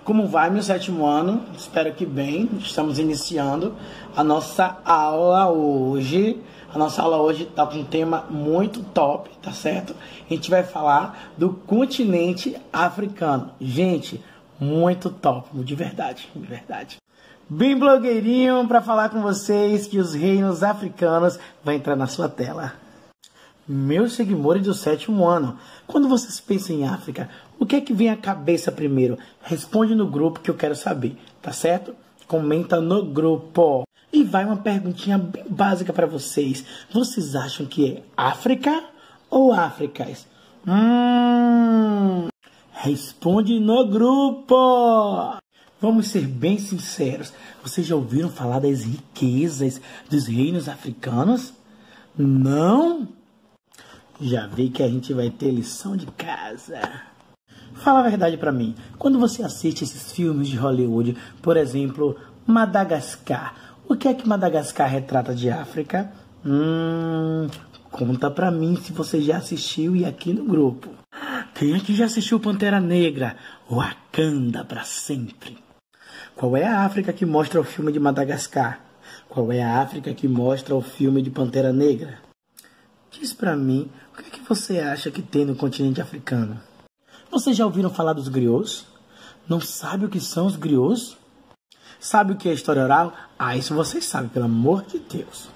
Como vai, meu sétimo ano? Espero que bem. Estamos iniciando a nossa aula hoje. A nossa aula hoje está com um tema muito top, tá certo? A gente vai falar do continente africano. Gente, muito top, de verdade, de verdade. Bem blogueirinho para falar com vocês que os reinos africanos vão entrar na sua tela. Meus seguidores do sétimo ano, quando vocês pensam em África, o que é que vem à cabeça primeiro? Responde no grupo que eu quero saber, tá certo? Comenta no grupo. E vai uma perguntinha bem básica para vocês. Vocês acham que é África ou Áfricas? Responde no grupo. Vamos ser bem sinceros. Vocês já ouviram falar das riquezas dos reinos africanos? Não? Já vi que a gente vai ter lição de casa. Fala a verdade pra mim. Quando você assiste esses filmes de Hollywood, por exemplo, Madagascar, o que é que Madagascar retrata de África? Conta pra mim se você já assistiu e aqui no grupo. Quem aqui já assistiu Pantera Negra? Wakanda pra sempre. Qual é a África que mostra o filme de Madagascar? Qual é a África que mostra o filme de Pantera Negra? Diz pra mim, o que é que você acha que tem no continente africano? Vocês já ouviram falar dos griots? Não sabe o que são os griots? Sabe o que é história oral? Isso vocês sabem, pelo amor de Deus.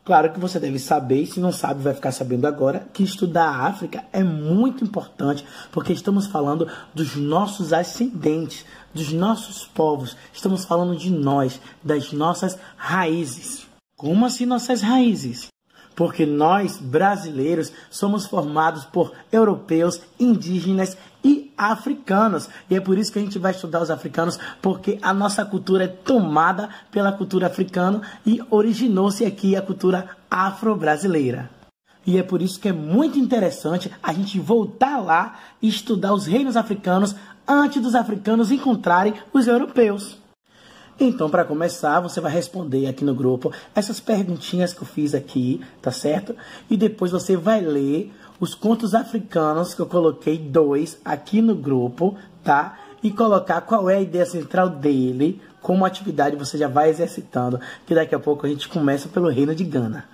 Claro que você deve saber, e se não sabe, vai ficar sabendo agora, que estudar a África é muito importante, porque estamos falando dos nossos ascendentes, dos nossos povos, estamos falando de nós, das nossas raízes. Como assim nossas raízes? Porque nós, brasileiros, somos formados por europeus, indígenas e africanos. E é por isso que a gente vai estudar os africanos, porque a nossa cultura é tomada pela cultura africana e originou-se aqui a cultura afro-brasileira. E é por isso que é muito interessante a gente voltar lá e estudar os reinos africanos antes dos africanos encontrarem os europeus. Então, para começar, você vai responder aqui no grupo essas perguntinhas que eu fiz aqui, tá certo? E depois você vai ler os contos africanos, que eu coloquei 2 aqui no grupo, tá? E colocar qual é a ideia central dele, como atividade você já vai exercitando, que daqui a pouco a gente começa pelo reino de Gana.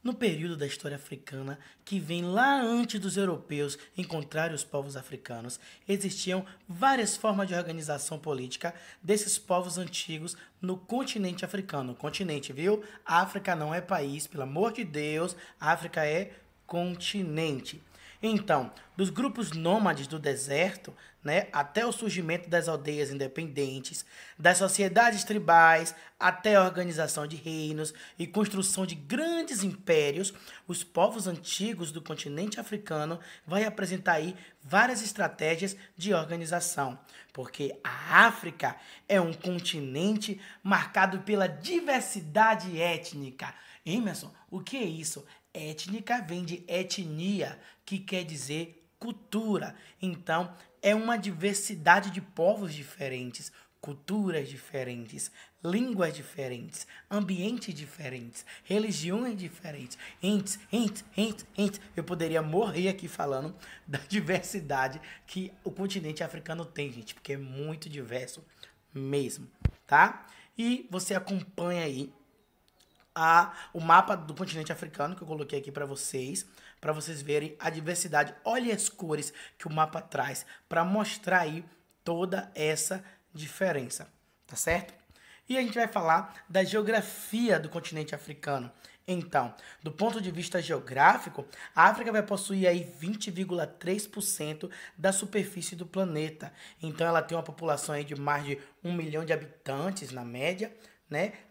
No período da história africana, que vem lá antes dos europeus encontrarem os povos africanos, existiam várias formas de organização política desses povos antigos no continente africano. Continente, viu? África não é país, pelo amor de Deus, África é continente. Então, dos grupos nômades do deserto, até o surgimento das aldeias independentes, das sociedades tribais, até a organização de reinos e construção de grandes impérios, os povos antigos do continente africano vão apresentar aí várias estratégias de organização, porque a África é um continente marcado pela diversidade étnica. Emerson, o que é isso? Étnica vem de etnia, que quer dizer cultura. Então, é uma diversidade de povos diferentes, culturas diferentes, línguas diferentes, ambientes diferentes, religiões diferentes. Eu poderia morrer aqui falando da diversidade que o continente africano tem, gente, porque é muito diverso mesmo, tá? E você acompanha aí o mapa do continente africano que eu coloquei aqui para vocês verem a diversidade. Olha as cores que o mapa traz para mostrar aí toda essa diferença, tá certo? E a gente vai falar da geografia do continente africano. Então, do ponto de vista geográfico, a África vai possuir aí 20,3% da superfície do planeta. Então, ela tem uma população aí de mais de 1 milhão de habitantes na média,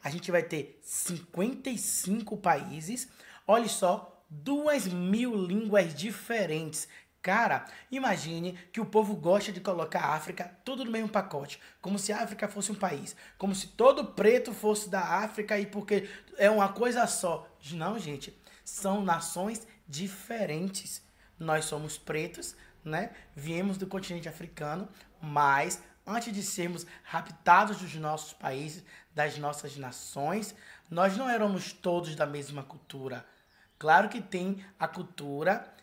A gente vai ter 55 países, olha só, 2.000 línguas diferentes. Cara, imagine que o povo gosta de colocar a África tudo no mesmo pacote, como se a África fosse um país, como se todo preto fosse da África e porque é uma coisa só. Não, gente, são nações diferentes. Nós somos pretos, Viemos do continente africano, mas antes de sermos raptados dos nossos países, das nossas nações, nós não éramos todos da mesma cultura. Claro que tem a cultura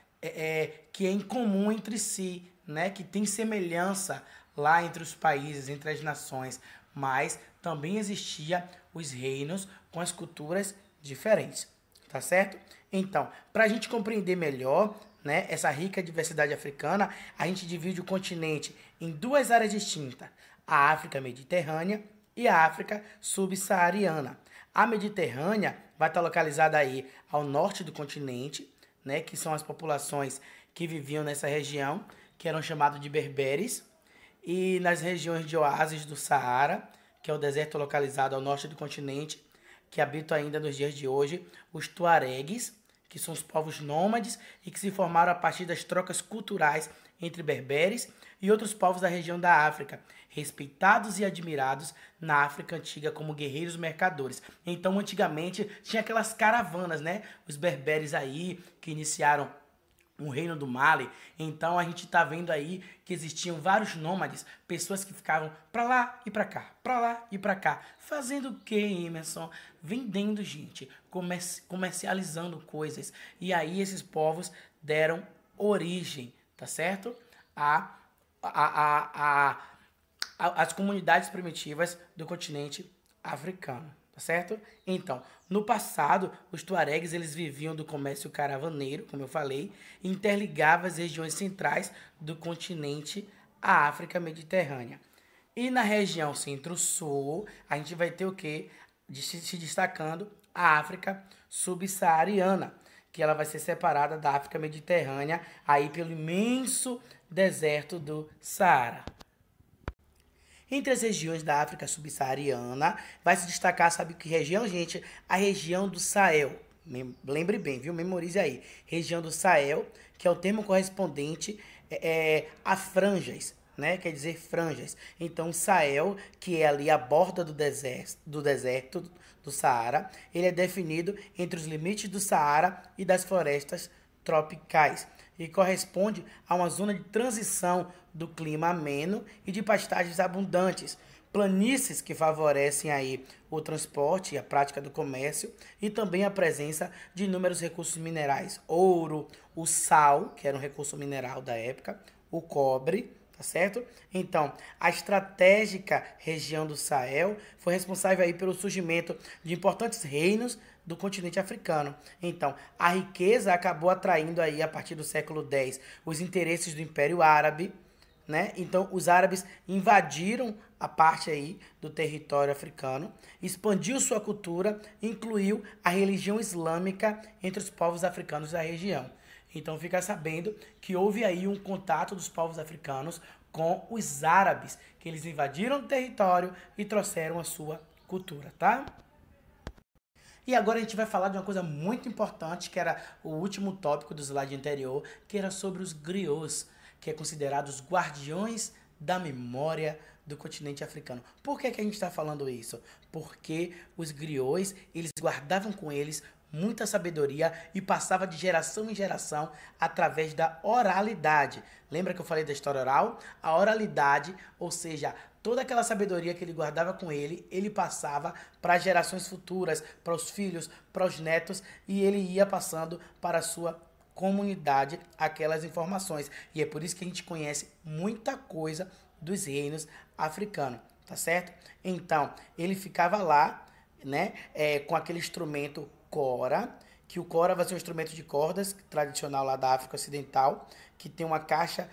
que é em comum entre si, que tem semelhança, lá entre os países, entre as nações, mas também existia os reinos com as culturas diferentes, tá certo? Então, para a gente compreender melhor, né, essa rica diversidade africana, a gente divide o continente em duas áreas distintas, a África Mediterrânea e a África Subsaariana. A Mediterrânea vai estar localizada aí ao norte do continente, né, que são as populações que viviam nessa região, que eram chamados de berberes, e nas regiões de oásis do Saara, que é o deserto localizado ao norte do continente, que habitam ainda nos dias de hoje, os tuaregues, que são os povos nômades e que se formaram a partir das trocas culturais entre berberes e outros povos da região da África, respeitados e admirados na África antiga como guerreiros mercadores. Então, antigamente, tinha aquelas caravanas, né? Os berberes aí, que iniciaram o reino do Mali. Então a gente está vendo aí que existiam vários nômades, pessoas que ficavam para lá e para cá, para lá e para cá, fazendo o que, Emerson? Vendendo, gente, comercializando coisas. E aí esses povos deram origem, tá certo? As comunidades primitivas do continente africano. Tá certo? Então, no passado, os tuaregues eles viviam do comércio caravaneiro, como eu falei, e interligavam as regiões centrais do continente à África Mediterrânea. E na região centro-sul, a gente vai ter o quê? Se destacando a África Subsaariana, que ela vai ser separada da África Mediterrânea aí pelo imenso deserto do Saara. Entre as regiões da África subsaariana, vai se destacar, sabe que região, gente? A região do Sahel. Lembre bem, viu? Memorize aí. Região do Sahel, que é o termo correspondente a franjas, né? Quer dizer franjas. Então, o Sahel, que é ali a borda do deserto do Saara, ele é definido entre os limites do Saara e das florestas tropicais e corresponde a uma zona de transição do clima ameno e de pastagens abundantes, planícies que favorecem aí o transporte e a prática do comércio e também a presença de inúmeros recursos minerais, ouro, o sal, que era um recurso mineral da época, o cobre, tá certo? Então, a estratégica região do Sahel foi responsável aí pelo surgimento de importantes reinos do continente africano. Então, a riqueza acabou atraindo aí, a partir do século X, os interesses do Império Árabe, né? Então, os árabes invadiram a parte aí do território africano, expandiu sua cultura, incluiu a religião islâmica entre os povos africanos da região. Então, fica sabendo que houve aí um contato dos povos africanos com os árabes, que eles invadiram o território e trouxeram a sua cultura, tá? E agora a gente vai falar de uma coisa muito importante, que era o último tópico do slide anterior, que era sobre os griots, que é considerado os guardiões da memória do continente africano. Por que a gente está falando isso? Porque os griots, eles guardavam com eles muita sabedoria e passava de geração em geração através da oralidade. Lembra que eu falei da história oral? A oralidade, ou seja, toda aquela sabedoria que ele guardava com ele, ele passava para gerações futuras, para os filhos, para os netos, e ele ia passando para a sua comunidade aquelas informações. E é por isso que a gente conhece muita coisa dos reinos africanos, tá certo? Então, ele ficava lá, né, com aquele instrumento cora, que o cora vai ser um instrumento de cordas tradicional lá da África Ocidental, que tem uma caixa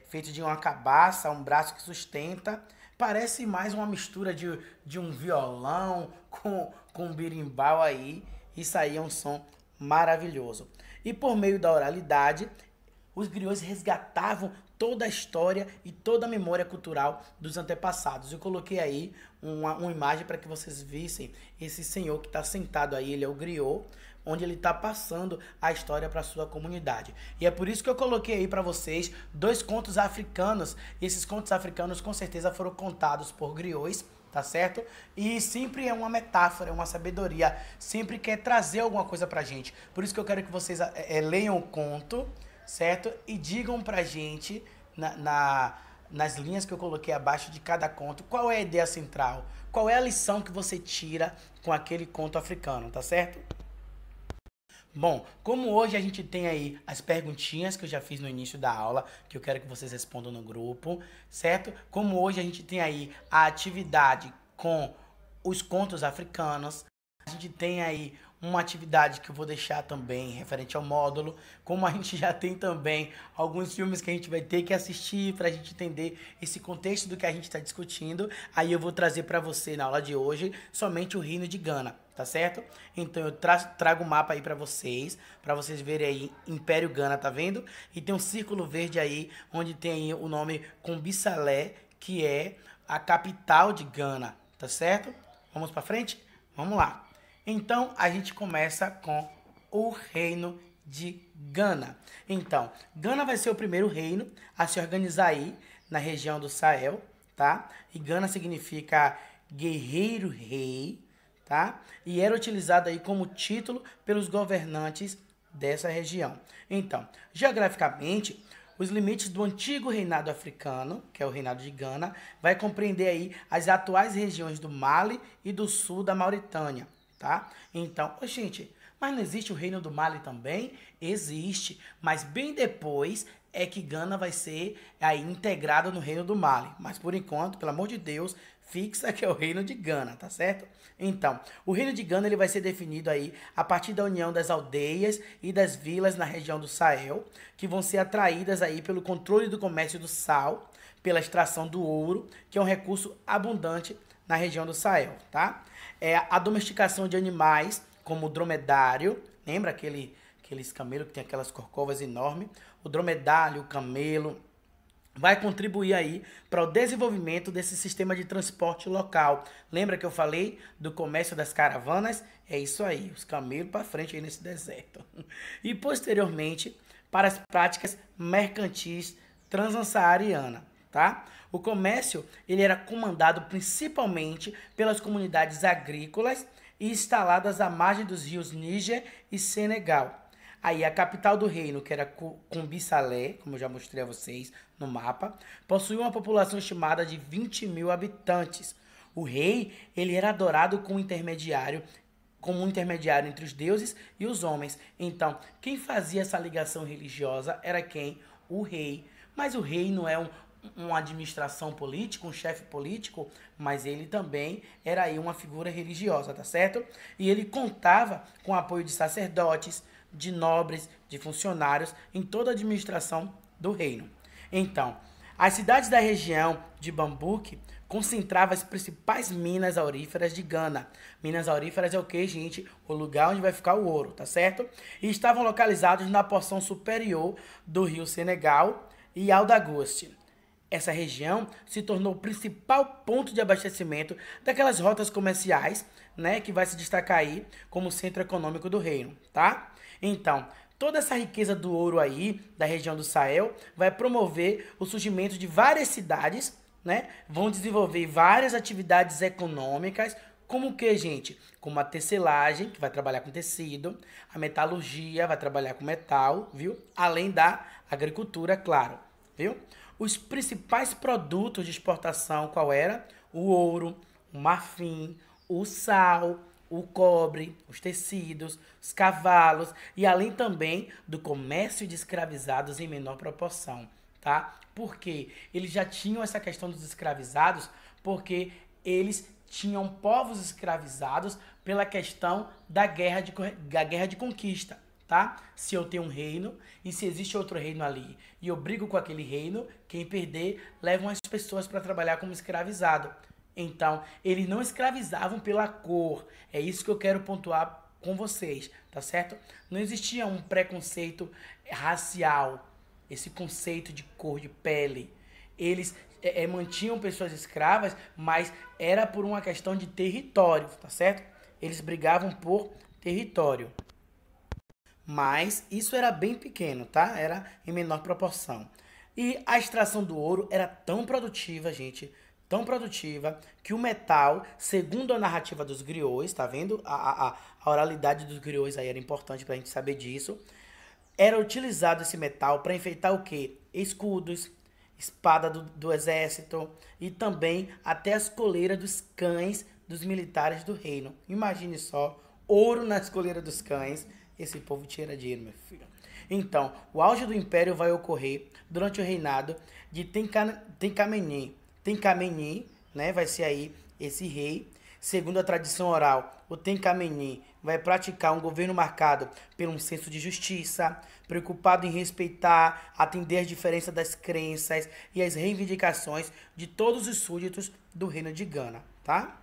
feita de uma cabaça, um braço que sustenta. Parece mais uma mistura de um violão com um berimbau aí. Isso aí é um som maravilhoso. E por meio da oralidade, os griots resgatavam toda a história e toda a memória cultural dos antepassados. Eu coloquei aí uma imagem para que vocês vissem esse senhor que está sentado aí, ele é o griot, onde ele está passando a história para a sua comunidade. E é por isso que eu coloquei aí para vocês 2 contos africanos. E esses contos africanos com certeza foram contados por griots, tá certo? E sempre é uma metáfora, é uma sabedoria, sempre quer trazer alguma coisa pra gente. Por isso que eu quero que vocês leiam o conto, certo? E digam pra gente, nas linhas que eu coloquei abaixo de cada conto, qual é a ideia central, qual é a lição que você tira com aquele conto africano, tá certo? Bom, como hoje a gente tem aí as perguntinhas que eu já fiz no início da aula, que eu quero que vocês respondam no grupo, certo? Como hoje a gente tem aí a atividade com os contos africanos, a gente tem aí uma atividade que eu vou deixar também referente ao módulo, como a gente já tem também alguns filmes que a gente vai ter que assistir para a gente entender esse contexto do que a gente está discutindo, aí eu vou trazer para você na aula de hoje somente o Reino de Gana, tá certo? Então eu trago o mapa aí para vocês verem aí Império Gana, tá vendo? E tem um círculo verde aí onde tem aí o nome Kumbissalé, que é a capital de Gana, tá certo? Vamos para frente? Vamos lá. Então, a gente começa com o reino de Gana. Então, Gana vai ser o primeiro reino a se organizar aí na região do Sahel, tá? E Gana significa guerreiro rei, tá? E era utilizado aí como título pelos governantes dessa região. Então, geograficamente, os limites do antigo reinado africano, que é o reinado de Gana, vai compreender aí as atuais regiões do Mali e do sul da Mauritânia, tá? Então, gente, mas não existe o reino do Mali também? Existe, mas bem depois é que Gana vai ser aí integrado no reino do Mali. Mas por enquanto, pelo amor de Deus, fixa que é o reino de Gana, tá certo? Então, o reino de Gana ele vai ser definido aí a partir da união das aldeias e das vilas na região do Sahel, que vão ser atraídas aí pelo controle do comércio do sal, pela extração do ouro, que é um recurso abundante na região do Sahel, tá? A domesticação de animais, como o dromedário, lembra aqueles camelos que tem aquelas corcovas enormes? O dromedário, o camelo, vai contribuir aí para o desenvolvimento desse sistema de transporte local. Lembra que eu falei do comércio das caravanas? É isso aí, os camelos para frente aí nesse deserto. E posteriormente, para as práticas mercantis transansaharianas, tá? O comércio ele era comandado principalmente pelas comunidades agrícolas e instaladas à margem dos rios Níger e Senegal. Aí a capital do reino, que era Kumbissalé, como eu já mostrei a vocês no mapa, possuía uma população estimada de 20 mil habitantes. O rei ele era adorado como um intermediário entre os deuses e os homens. Então, quem fazia essa ligação religiosa era quem? O rei. Mas o rei não é uma administração política, um chefe político, mas ele também era aí uma figura religiosa, tá certo? E ele contava com o apoio de sacerdotes, de nobres, de funcionários em toda a administração do reino. Então, as cidades da região de Bambuque concentravam as principais minas auríferas de Gana. Minas auríferas é o que, gente? O lugar onde vai ficar o ouro, tá certo? E estavam localizados na porção superior do rio Senegal e Aldagoste. Essa região se tornou o principal ponto de abastecimento daquelas rotas comerciais, né, que vai se destacar aí como centro econômico do reino, tá? Então, toda essa riqueza do ouro aí, da região do Sahel, vai promover o surgimento de várias cidades, né? Vão desenvolver várias atividades econômicas, como o que, gente? Como a tecelagem, que vai trabalhar com tecido, a metalurgia, vai trabalhar com metal, viu? Além da agricultura, claro, viu? Os principais produtos de exportação, qual era? O ouro, o marfim, o sal, o cobre, os tecidos, os cavalos e além também do comércio de escravizados em menor proporção, tá? Porque eles já tinham essa questão dos escravizados, porque eles tinham povos escravizados pela questão da guerra de conquista, tá? Se eu tenho um reino e se existe outro reino ali e eu brigo com aquele reino, quem perder levam as pessoas para trabalhar como escravizado. Então, eles não escravizavam pela cor. É isso que eu quero pontuar com vocês, tá certo? Não existia um preconceito racial, esse conceito de cor de pele. Eles mantinham pessoas escravas, mas era por uma questão de território, tá certo? Eles brigavam por território. Mas isso era bem pequeno, tá? Era em menor proporção. E a extração do ouro era tão produtiva, gente, tão produtiva, que o metal, segundo a narrativa dos griots, tá vendo? A oralidade dos griots aí era importante pra gente saber disso. Era utilizado esse metal para enfeitar o quê? Escudos, espada do exército e também até as coleiras dos cães dos militares do reino. Imagine só, ouro nas coleiras dos cães. esse povo tira dinheiro, meu filho. Então, o auge do império vai ocorrer durante o reinado de Tencamenhê. Tencamenhê, né, vai ser aí esse rei. Segundo a tradição oral, o Tencamenhê vai praticar um governo marcado por um senso de justiça, preocupado em respeitar, atender às diferenças das crenças e às reivindicações de todos os súditos do reino de Gana, tá?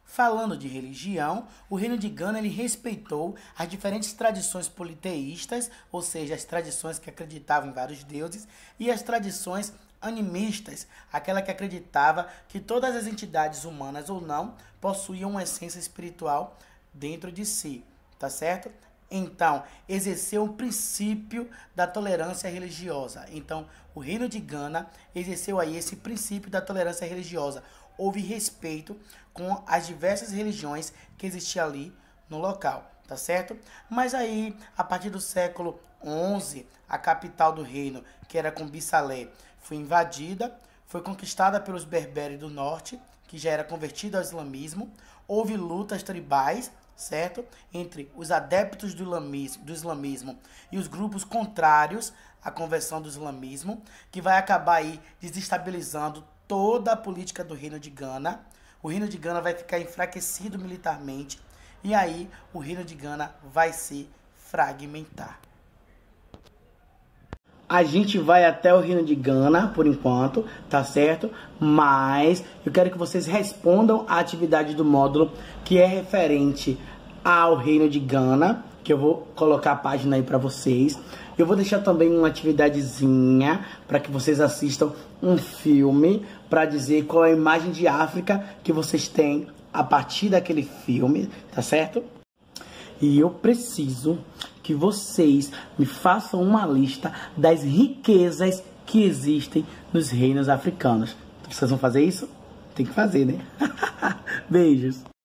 Falando de religião, o reino de Gana ele respeitou as diferentes tradições politeístas, ou seja, as tradições que acreditavam em vários deuses, e as tradições animistas, aquela que acreditava que todas as entidades humanas ou não possuíam uma essência espiritual dentro de si, tá certo? Então, exerceu o princípio da tolerância religiosa. Então, o reino de Gana exerceu aí esse princípio da tolerância religiosa. Houve respeito com as diversas religiões que existiam ali no local, tá certo? Mas aí, a partir do século XI, a capital do reino, que era Combissalé, foi invadida, foi conquistada pelos berberes do norte, que já era convertido ao islamismo. Houve lutas tribais, certo? Entre os adeptos do islamismo e os grupos contrários à conversão do islamismo, que vai acabar aí desestabilizando toda a política do reino de Gana. O reino de Gana vai ficar enfraquecido militarmente e aí o reino de Gana vai se fragmentar. A gente vai até o reino de Gana, por enquanto, tá certo? Mas eu quero que vocês respondam a atividade do módulo que é referente ao reino de Gana, que eu vou colocar a página aí para vocês. Eu vou deixar também uma atividadezinha para que vocês assistam um filme para dizer qual é a imagem de África que vocês têm a partir daquele filme, tá certo? E eu preciso que vocês me façam uma lista das riquezas que existem nos reinos africanos. Vocês vão fazer isso? Tem que fazer, né? Beijos!